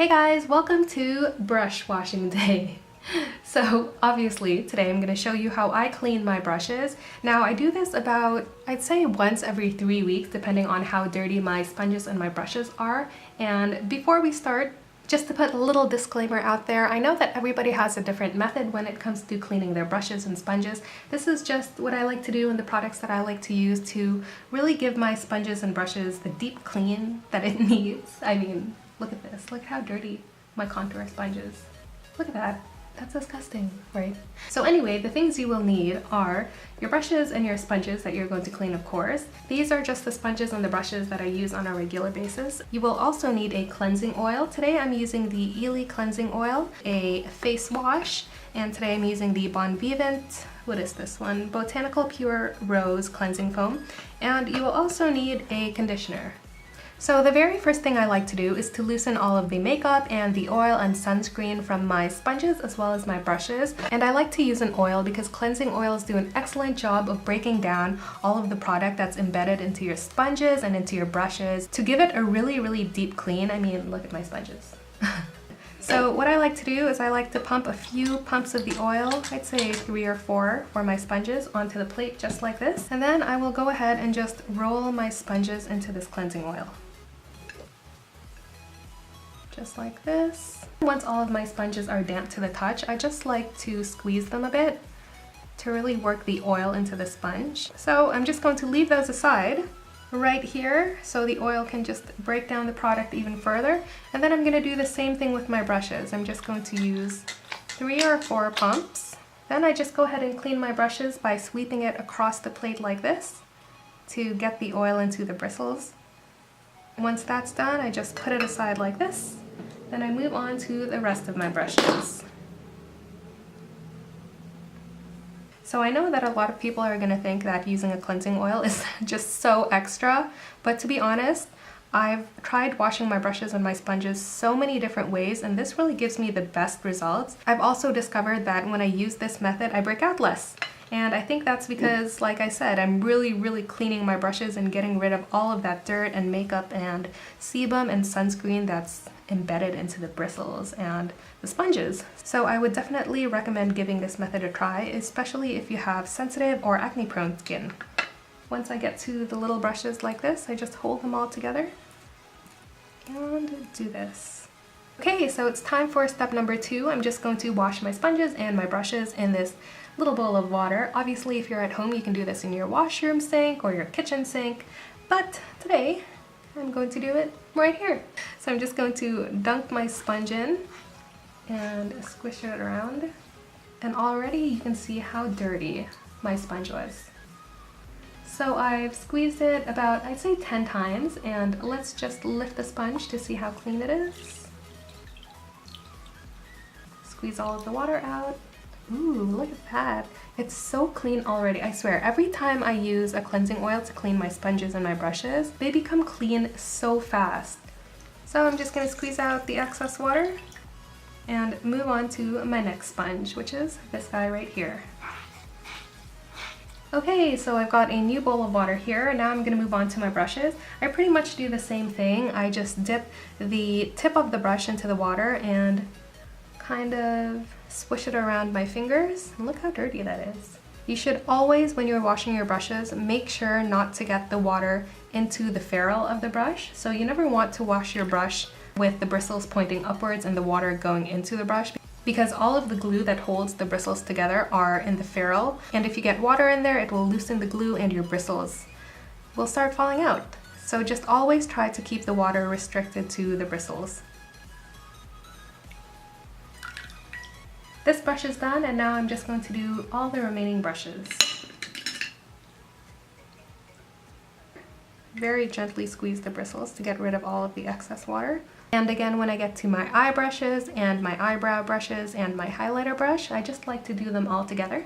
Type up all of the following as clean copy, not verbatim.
Hey guys, welcome to brush washing day. So obviously today I'm going to show you how I clean my brushes. Now I do this about, I'd say once every 3 weeks depending on how dirty my sponges and my brushes are. And before we start, just to put a little disclaimer out there, I know that everybody has a different method when it comes to cleaning their brushes and sponges. This is just what I like to do and the products that I like to use to really give my sponges and brushes the deep clean that it needs. I mean, look at this. Look at how dirty my contour sponge is. Look at that. That's disgusting, right? So anyway, the things you will need are your brushes and your sponges that you're going to clean, of course. These are just the sponges and the brushes that I use on a regular basis. You will also need a cleansing oil. Today I'm using the Ely cleansing oil, a face wash, and today I'm using the Bon Vivant, what is this one? Botanical Pure Rose cleansing foam. And you will also need a conditioner. So the very first thing I like to do is to loosen all of the makeup and the oil and sunscreen from my sponges as well as my brushes. And I like to use an oil because cleansing oils do an excellent job of breaking down all of the product that's embedded into your sponges and into your brushes to give it a really deep clean. I mean, look at my sponges. So what I like to do is I like to pump a few pumps of the oil, I'd say 3 or 4 for my sponges, onto the plate just like this. And then I will go ahead and just roll my sponges into this cleansing oil. Just like this. Once all of my sponges are damp to the touch, I just like to squeeze them a bit to really work the oil into the sponge. So I'm just going to leave those aside right here so the oil can just break down the product even further. And then I'm going to do the same thing with my brushes. I'm just going to use 3 or 4 pumps. Then I just go ahead and clean my brushes by sweeping it across the plate like this to get the oil into the bristles. Once that's done, I just put it aside like this. Then I move on to the rest of my brushes. So I know that a lot of people are going to think that using a cleansing oil is just so extra, but to be honest, I've tried washing my brushes and my sponges so many different ways, and this really gives me the best results. I've also discovered that when I use this method, I break out less. And I think that's because, like I said, I'm really cleaning my brushes and getting rid of all of that dirt and makeup and sebum and sunscreen that's embedded into the bristles and the sponges. So I would definitely recommend giving this method a try, especially if you have sensitive or acne-prone skin. Once I get to the little brushes like this, I just hold them all together and do this. Okay, so it's time for step number 2. I'm just going to wash my sponges and my brushes in this little bowl of water. Obviously, if you're at home, you can do this in your washroom sink or your kitchen sink, but today I'm going to do it right here. So I'm just going to dunk my sponge in and squish it around. And already you can see how dirty my sponge was. So I've squeezed it about, I'd say 10 times, and let's just lift the sponge to see how clean it is. Squeeze all of the water out. Ooh, look at that. It's so clean already. I swear, every time I use a cleansing oil to clean my sponges and my brushes, they become clean so fast. So I'm just gonna squeeze out the excess water and move on to my next sponge, which is this guy right here. Okay, so I've got a new bowl of water here. Now I'm gonna move on to my brushes. I pretty much do the same thing. I just dip the tip of the brush into the water and kind of swish it around my fingers. And look how dirty that is. You should always, when you're washing your brushes, make sure not to get the water into the ferrule of the brush. So you never want to wash your brush with the bristles pointing upwards and the water going into the brush, because all of the glue that holds the bristles together are in the ferrule. And if you get water in there, it will loosen the glue and your bristles will start falling out. So just always try to keep the water restricted to the bristles. This brush is done, and now I'm just going to do all the remaining brushes. Very gently squeeze the bristles to get rid of all of the excess water. And again, when I get to my eye brushes and my eyebrow brushes and my highlighter brush, I just like to do them all together.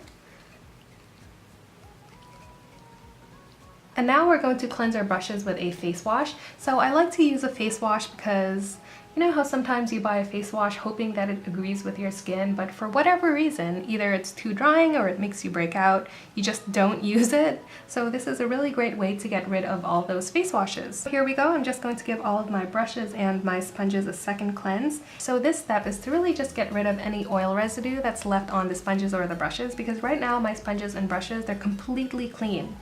And now we're going to cleanse our brushes with a face wash. So I like to use a face wash because You know how sometimes you buy a face wash hoping that it agrees with your skin, but for whatever reason, either it's too drying or it makes you break out, you just don't use it? So this is a really great way to get rid of all those face washes. Here we go, I'm just going to give all of my brushes and my sponges a second cleanse. So this step is to really just get rid of any oil residue that's left on the sponges or the brushes, because right now my sponges and brushes, they're completely clean.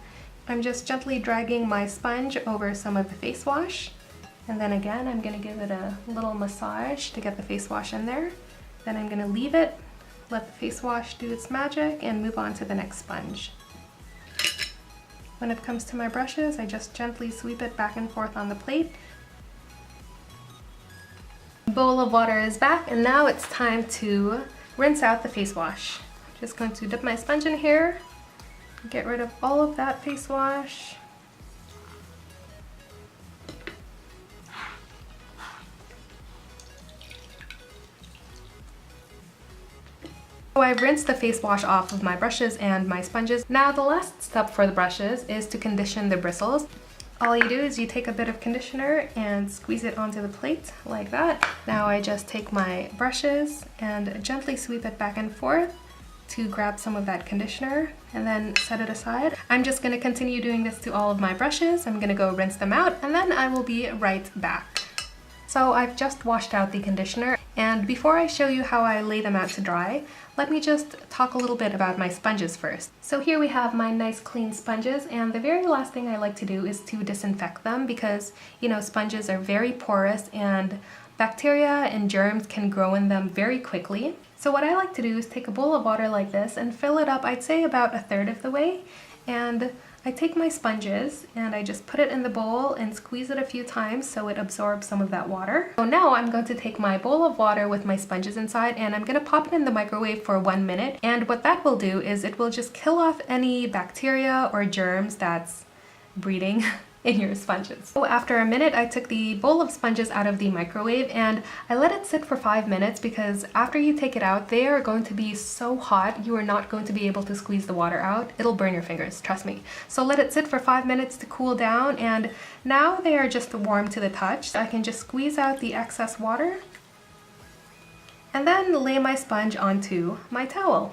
I'm just gently dragging my sponge over some of the face wash. And then again, I'm going to give it a little massage to get the face wash in there. Then I'm going to leave it, let the face wash do its magic, and move on to the next sponge. When it comes to my brushes, I just gently sweep it back and forth on the plate. Bowl of water is back, and now it's time to rinse out the face wash. I'm just going to dip my sponge in here, get rid of all of that face wash. So I've rinsed the face wash off of my brushes and my sponges. Now the last step for the brushes is to condition the bristles. All you do is you take a bit of conditioner and squeeze it onto the plate like that. Now I just take my brushes and gently sweep it back and forth to grab some of that conditioner and then set it aside. I'm just going to continue doing this to all of my brushes. I'm going to go rinse them out and then I will be right back. So I've just washed out the conditioner, and before I show you how I lay them out to dry, let me just talk a little bit about my sponges first. So here we have my nice clean sponges, and the very last thing I like to do is to disinfect them because, you know, sponges are very porous and bacteria and germs can grow in them very quickly. So what I like to do is take a bowl of water like this and fill it up, I'd say about 1/3 of the way, and I take my sponges and I just put it in the bowl and squeeze it a few times so it absorbs some of that water. So now I'm going to take my bowl of water with my sponges inside and I'm going to pop it in the microwave for 1 minute. And what that will do is it will just kill off any bacteria or germs that's breeding in your sponges. So after a minute, I took the bowl of sponges out of the microwave and I let it sit for 5 minutes because after you take it out, they are going to be so hot, you are not going to be able to squeeze the water out. It'll burn your fingers, trust me. So let it sit for 5 minutes to cool down, and now they are just warm to the touch. I can just squeeze out the excess water and then lay my sponge onto my towel.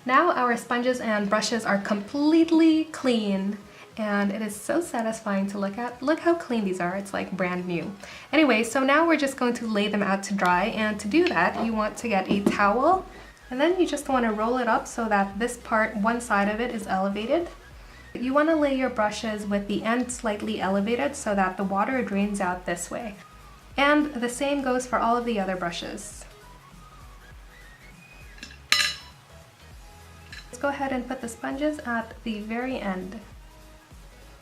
Now our sponges and brushes are completely clean and it is so satisfying to look at. Look how clean these are, it's like brand new. Anyway, so now we're just going to lay them out to dry, and to do that you want to get a towel and then you just want to roll it up so that this part, one side of it, is elevated. You want to lay your brushes with the end slightly elevated so that the water drains out this way. And the same goes for all of the other brushes. Go ahead and put the sponges at the very end.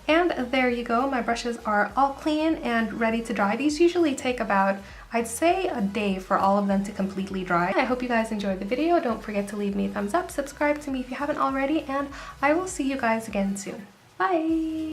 And there you go, my brushes are all clean and ready to dry. These usually take about, I'd say, a day for all of them to completely dry. I hope you guys enjoyed the video. Don't forget to leave me a thumbs up, subscribe to me if you haven't already, and I will see you guys again soon. Bye!